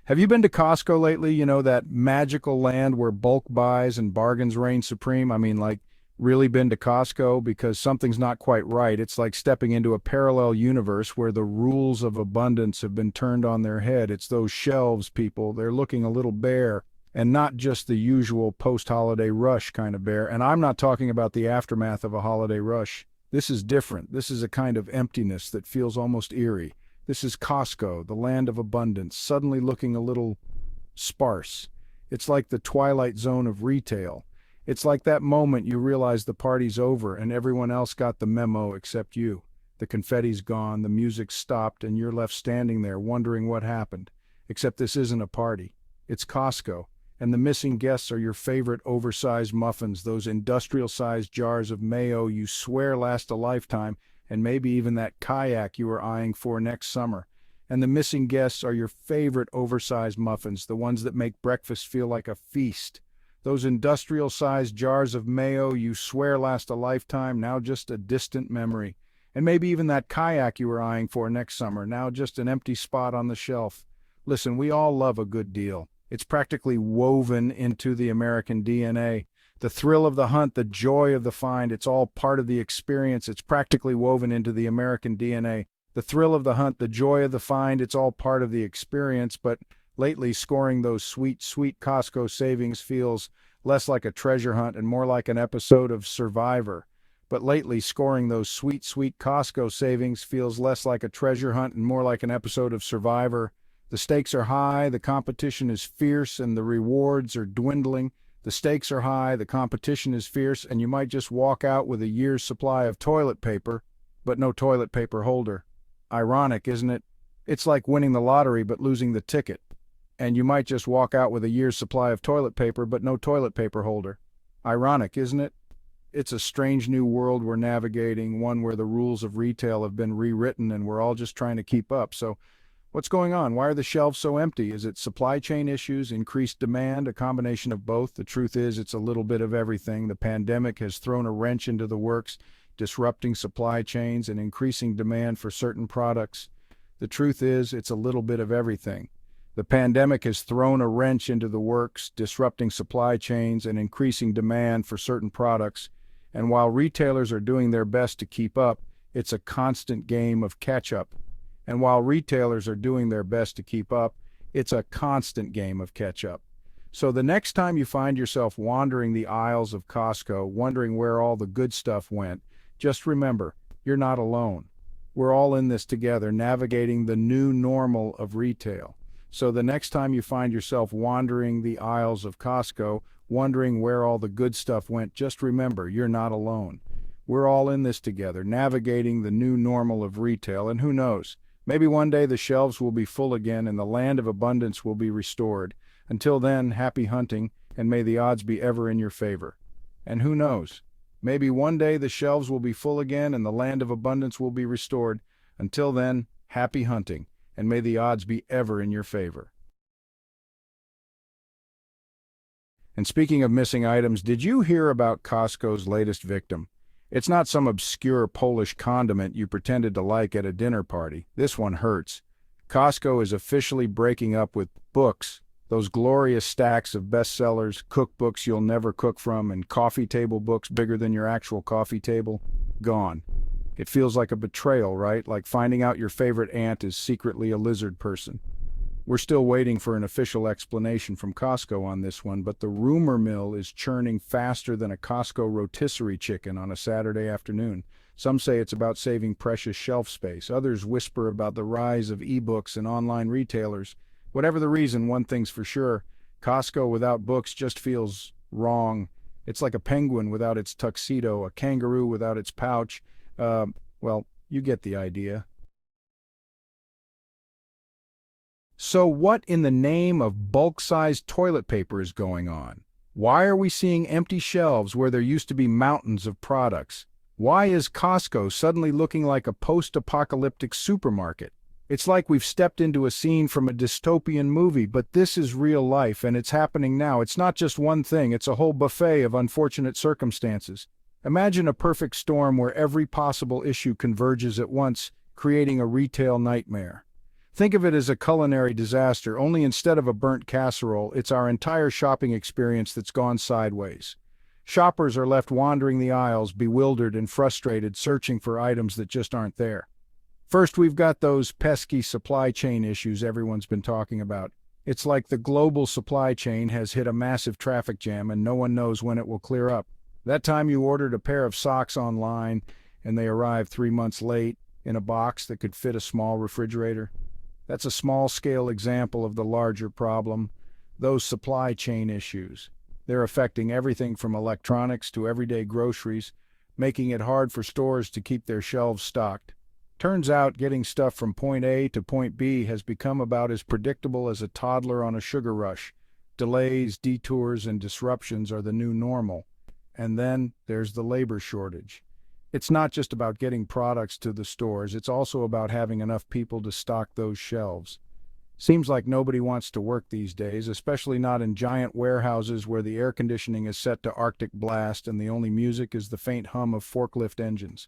Have you been to Costco lately? You know, that magical land where bulk buys and bargains reign supreme? I mean, like, really been to Costco because something's not quite right. It's like stepping into a parallel universe where the rules of abundance have been turned on their head. It's those shelves, people. They're looking a little bare and not just the usual post-holiday rush kind of bare. And I'm not talking about the aftermath of a holiday rush. This is different. This is a kind of emptiness that feels almost eerie. This is Costco, the land of abundance, suddenly looking a little sparse. It's like the twilight zone of retail. It's like that moment you realize the party's over and everyone else got the memo except you. The confetti's gone, the music's stopped, and you're left standing there wondering what happened. Except this isn't a party. It's Costco, and the missing guests are your favorite oversized muffins, those industrial-sized jars of mayo you swear last a lifetime, and maybe even that kayak you were eyeing for next summer. And the missing guests are your favorite oversized muffins, the ones that make breakfast feel like a feast. Those industrial-sized jars of mayo you swear last a lifetime, now just a distant memory. And maybe even that kayak you were eyeing for next summer, now just an empty spot on the shelf. Listen, we all love a good deal. It's practically woven into the American DNA. The thrill of the hunt, the joy of the find, it's all part of the experience. It's practically woven into the American DNA. The thrill of the hunt, the joy of the find, it's all part of the experience. But lately, scoring those sweet, sweet Costco savings feels less like a treasure hunt and more like an episode of Survivor. But lately, scoring those sweet, sweet Costco savings feels less like a treasure hunt and more like an episode of Survivor. The stakes are high, the competition is fierce, and the rewards are dwindling. The stakes are high, the competition is fierce, and you might just walk out with a year's supply of toilet paper, but no toilet paper holder. Ironic, isn't it? It's like winning the lottery but losing the ticket. And you might just walk out with a year's supply of toilet paper but no toilet paper holder. Ironic, isn't it? It's a strange new world we're navigating, one where the rules of retail have been rewritten and we're all just trying to keep up. So, what's going on? Why are the shelves so empty? Is it supply chain issues, increased demand, a combination of both? The truth is, it's a little bit of everything. The pandemic has thrown a wrench into the works, disrupting supply chains and increasing demand for certain products. The truth is, it's a little bit of everything. The pandemic has thrown a wrench into the works, disrupting supply chains and increasing demand for certain products. And while retailers are doing their best to keep up, it's a constant game of catch-up. And while retailers are doing their best to keep up, it's a constant game of catch-up. So the next time you find yourself wandering the aisles of Costco, wondering where all the good stuff went, just remember, you're not alone. We're all in this together, navigating the new normal of retail. So the next time you find yourself wandering the aisles of Costco, wondering where all the good stuff went, just remember, you're not alone. We're all in this together, navigating the new normal of retail, and who knows? Maybe one day the shelves will be full again and the land of abundance will be restored. Until then, happy hunting, and may the odds be ever in your favor. And who knows? Maybe one day the shelves will be full again and the land of abundance will be restored. Until then, happy hunting, and may the odds be ever in your favor. And speaking of missing items, did you hear about Costco's latest victim? It's not some obscure Polish condiment you pretended to like at a dinner party. This one hurts. Costco is officially breaking up with books, those glorious stacks of bestsellers, cookbooks you'll never cook from, and coffee table books bigger than your actual coffee table. Gone. It feels like a betrayal, right? Like finding out your favorite aunt is secretly a lizard person. We're still waiting for an official explanation from Costco on this one, but the rumor mill is churning faster than a Costco rotisserie chicken on a Saturday afternoon. Some say it's about saving precious shelf space. Others whisper about the rise of ebooks and online retailers. Whatever the reason, one thing's for sure, Costco without books just feels wrong. It's like a penguin without its tuxedo, a kangaroo without its pouch. Well, you get the idea. So what in the name of bulk-sized toilet paper is going on? Why are we seeing empty shelves where there used to be mountains of products? Why is Costco suddenly looking like a post-apocalyptic supermarket? It's like we've stepped into a scene from a dystopian movie, but this is real life and it's happening now. It's not just one thing, it's a whole buffet of unfortunate circumstances. Imagine a perfect storm where every possible issue converges at once, creating a retail nightmare. Think of it as a culinary disaster, only instead of a burnt casserole, it's our entire shopping experience that's gone sideways. Shoppers are left wandering the aisles, bewildered and frustrated, searching for items that just aren't there. First, we've got those pesky supply chain issues everyone's been talking about. It's like the global supply chain has hit a massive traffic jam and no one knows when it will clear up. That time you ordered a pair of socks online and they arrived 3 months late in a box that could fit a small refrigerator. That's a small-scale example of the larger problem, those supply chain issues. They're affecting everything from electronics to everyday groceries, making it hard for stores to keep their shelves stocked. Turns out getting stuff from point A to point B has become about as predictable as a toddler on a sugar rush. Delays, detours, and disruptions are the new normal. And then there's the labor shortage. It's not just about getting products to the stores, it's also about having enough people to stock those shelves. Seems like nobody wants to work these days, especially not in giant warehouses where the air conditioning is set to Arctic blast and the only music is the faint hum of forklift engines.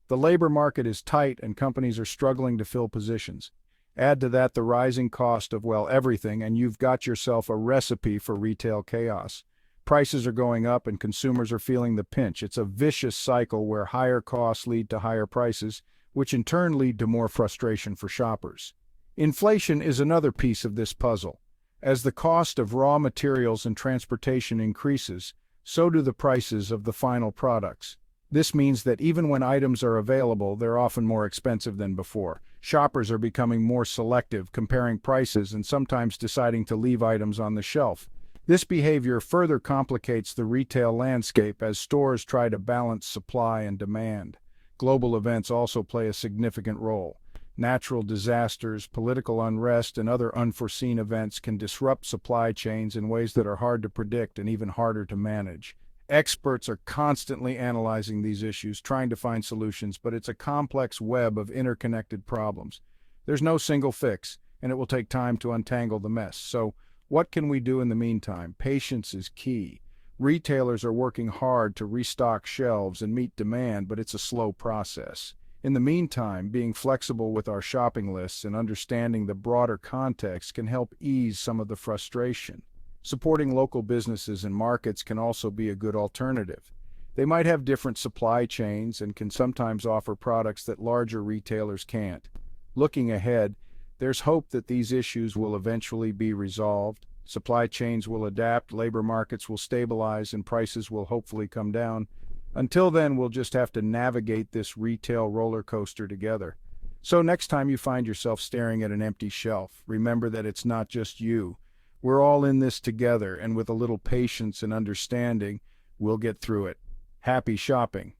The labor market is tight and companies are struggling to fill positions. Add to that the rising cost of, well, everything, and you've got yourself a recipe for retail chaos. Prices are going up and consumers are feeling the pinch. It's a vicious cycle where higher costs lead to higher prices, which in turn lead to more frustration for shoppers. Inflation is another piece of this puzzle. As the cost of raw materials and transportation increases, so do the prices of the final products. This means that even when items are available, they're often more expensive than before. Shoppers are becoming more selective, comparing prices and sometimes deciding to leave items on the shelf. This behavior further complicates the retail landscape as stores try to balance supply and demand. Global events also play a significant role. Natural disasters, political unrest, and other unforeseen events can disrupt supply chains in ways that are hard to predict and even harder to manage. Experts are constantly analyzing these issues, trying to find solutions, but it's a complex web of interconnected problems. There's no single fix, and it will take time to untangle the mess. So, what can we do in the meantime? Patience is key. Retailers are working hard to restock shelves and meet demand, but it's a slow process. In the meantime, being flexible with our shopping lists and understanding the broader context can help ease some of the frustration. Supporting local businesses and markets can also be a good alternative. They might have different supply chains and can sometimes offer products that larger retailers can't. Looking ahead, there's hope that these issues will eventually be resolved. Supply chains will adapt, labor markets will stabilize, and prices will hopefully come down. Until then, we'll just have to navigate this retail roller coaster together. So next time you find yourself staring at an empty shelf, remember that it's not just you. We're all in this together, and with a little patience and understanding, we'll get through it. Happy shopping.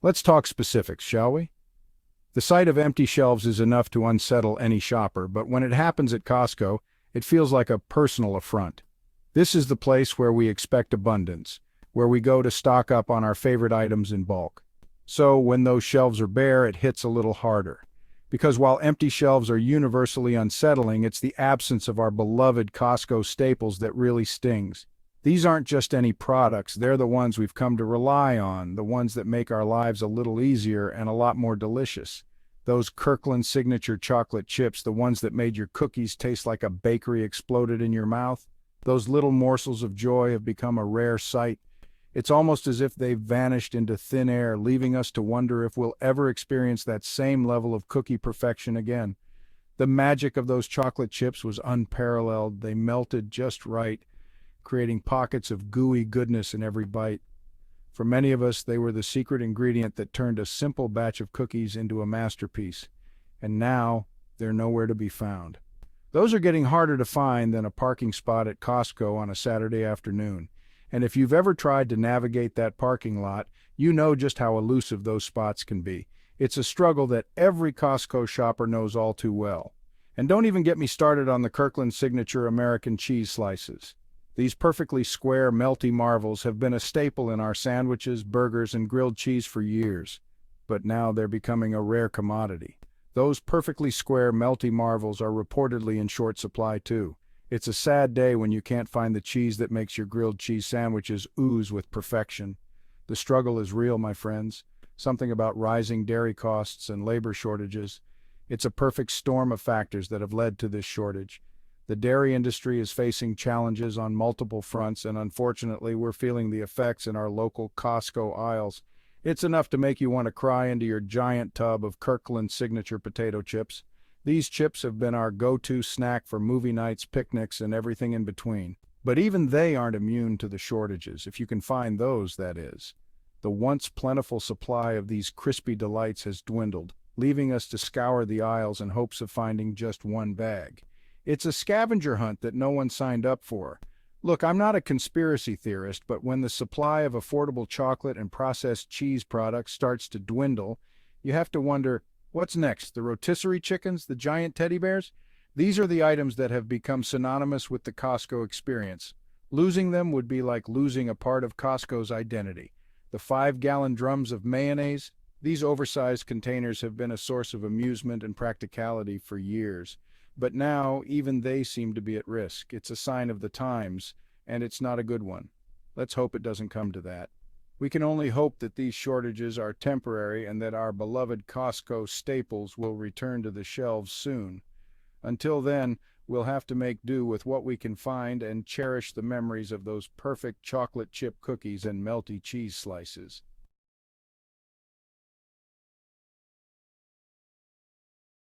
Let's talk specifics, shall we? The sight of empty shelves is enough to unsettle any shopper, but when it happens at Costco, it feels like a personal affront. This is the place where we expect abundance, where we go to stock up on our favorite items in bulk. So when those shelves are bare, it hits a little harder. Because while empty shelves are universally unsettling, it's the absence of our beloved Costco staples that really stings. These aren't just any products, they're the ones we've come to rely on, the ones that make our lives a little easier and a lot more delicious. Those Kirkland Signature chocolate chips, the ones that made your cookies taste like a bakery exploded in your mouth. Those little morsels of joy have become a rare sight. It's almost as if they've vanished into thin air, leaving us to wonder if we'll ever experience that same level of cookie perfection again. The magic of those chocolate chips was unparalleled. They melted just right, creating pockets of gooey goodness in every bite. For many of us, they were the secret ingredient that turned a simple batch of cookies into a masterpiece. And now, they're nowhere to be found. Those are getting harder to find than a parking spot at Costco on a Saturday afternoon. And if you've ever tried to navigate that parking lot, you know just how elusive those spots can be. It's a struggle that every Costco shopper knows all too well. And don't even get me started on the Kirkland Signature American cheese slices. These perfectly square, melty marvels have been a staple in our sandwiches, burgers, and grilled cheese for years. But now they're becoming a rare commodity. Those perfectly square, melty marvels are reportedly in short supply too. It's a sad day when you can't find the cheese that makes your grilled cheese sandwiches ooze with perfection. The struggle is real, my friends. something about rising dairy costs and labor shortages. It's a perfect storm of factors that have led to this shortage. The dairy industry is facing challenges on multiple fronts, and unfortunately, we're feeling the effects in our local Costco aisles. It's enough to make you want to cry into your giant tub of Kirkland Signature potato chips. These chips have been our go-to snack for movie nights, picnics, and everything in between. But even they aren't immune to the shortages, if you can find those, that is. The once plentiful supply of these crispy delights has dwindled, leaving us to scour the aisles in hopes of finding just one bag. It's a scavenger hunt that no one signed up for. Look, I'm not a conspiracy theorist, but when the supply of affordable chocolate and processed cheese products starts to dwindle, you have to wonder, what's next? The rotisserie chickens? The giant teddy bears? These are the items that have become synonymous with the Costco experience. Losing them would be like losing a part of Costco's identity. The 5-gallon drums of mayonnaise? These oversized containers have been a source of amusement and practicality for years. But now, even they seem to be at risk. It's a sign of the times, and it's not a good one. Let's hope it doesn't come to that. We can only hope that these shortages are temporary and that our beloved Costco staples will return to the shelves soon. Until then, we'll have to make do with what we can find and cherish the memories of those perfect chocolate chip cookies and melty cheese slices.